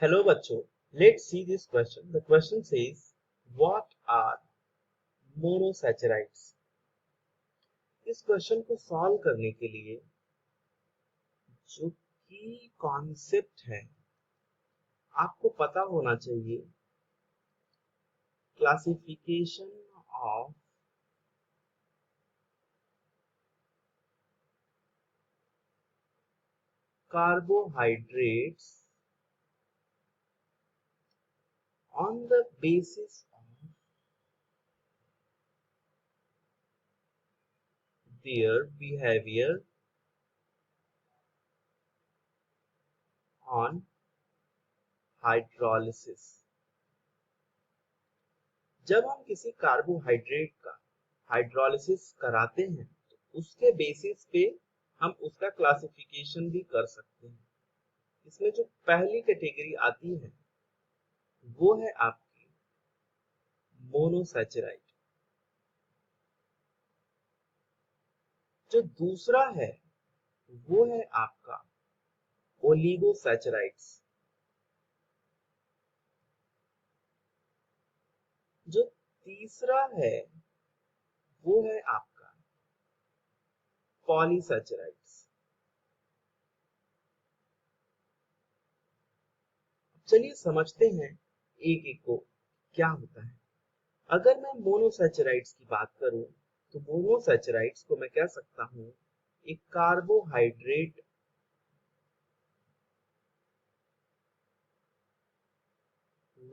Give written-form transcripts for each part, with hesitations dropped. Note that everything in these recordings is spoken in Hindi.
Hello बच्चों, let's see this question. The question says, what are monosaccharides? इस क्वेश्चन को सॉल्व करने के लिए जो की कॉन्सेप्ट है आपको पता होना चाहिए, classification of carbohydrates on the basis of their behavior on hydrolysis. जब हम किसी कार्बोहाइड्रेट का हाइड्रोलिसिस कराते हैं तो उसके बेसिस पे हम उसका क्लासिफिकेशन भी कर सकते हैं। इसमें जो पहली कैटेगरी आती है वो है आपकी मोनोसैचराइड। जो दूसरा है वो है आपका ओलिगोसैचराइड्स। जो तीसरा है वो है आपका पॉलीसैचराइड्स। चलिए समझते हैं एक एक को क्या होता है। अगर मैं मोनोसैचराइड्स की बात करूं तो मोनोसैचराइड्स को मैं कह सकता हूं एक carbohydrate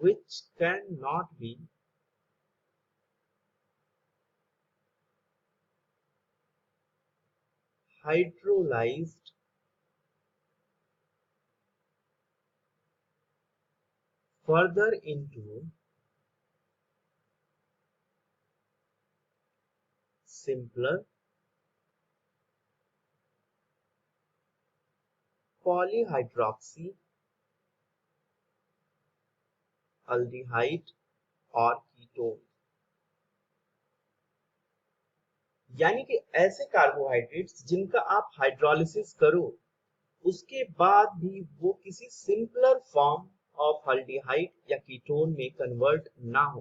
which cannot be hydrolyzed further into simpler polyhydroxy aldehyde और कीटोन। यानी कि ऐसे कार्बोहाइड्रेट्स जिनका आप हाइड्रोलिसिस करो उसके बाद भी वो किसी सिंपलर फॉर्म ऑफ अल्डिहाइड या कीटोन में कन्वर्ट ना हो।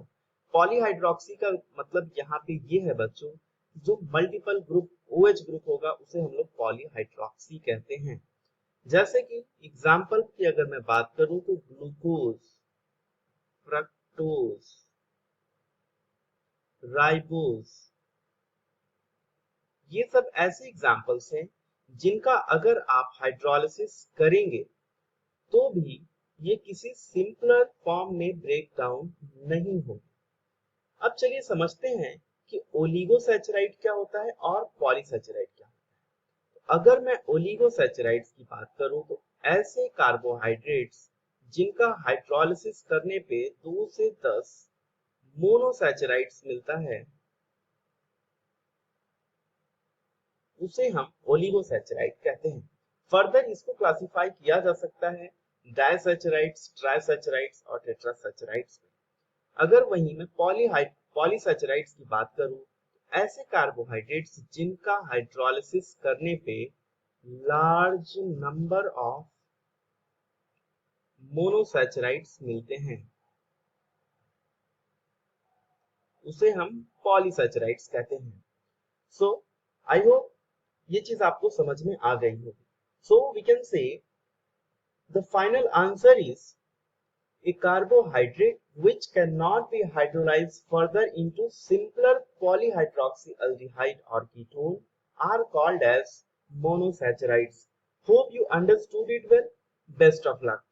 पॉलीहाइड्रोक्सी का मतलब यहाँ पे ये है बच्चों, जो मल्टीपल ग्रुप OH ग्रुप होगा उसे हम लोग पॉलीहाइड्रोक्सी कहते हैं। जैसे कि एग्जाम्पल की अगर मैं बात करूं तो ग्लूकोज, फ्रक्टोज, राइबोज, ये सब ऐसे एग्जाम्पल्स हैं जिनका अगर आप हाइड्रोलिसिस करेंगे तो भी ये किसी सिंपलर फॉर्म में ब्रेक डाउन नहीं होंगे। अब चलिए समझते हैं कि ओलिगोसैचराइड क्या होता है और पॉलीसैचराइड क्या होता है। अगर मैं ओलिगोसैचराइड्स की बात करूं तो ऐसे कार्बोहाइड्रेट्स जिनका हाइड्रोलिसिस करने पे 2 से 10 मोनोसैचराइड्स मिलता है उसे हम ओलिगोसैचराइड कहते हैं। फर्दर इसको क्लासिफाई किया जा सकता है डायसैचराइड्स, ट्राइसैचराइड्स और टेट्रासैचराइड्स में। अगर वहीं मैं पॉलीसैचराइड्स की बात करूं तो ऐसे कार्बोहाइड्रेट्स जिनका हाइड्रोलिसिस करने पे लार्ज नंबर ऑफ मोनोसैचराइड्स मिलते हैं उसे हम पॉलीसैचराइड्स कहते हैं। सो आई होप ये चीज आपको समझ में आ गई होगी। So we can say the final answer is a carbohydrate which cannot be hydrolyzed further into simpler polyhydroxyaldehyde or ketone are called as monosaccharides. Hope you understood it well. Best of luck.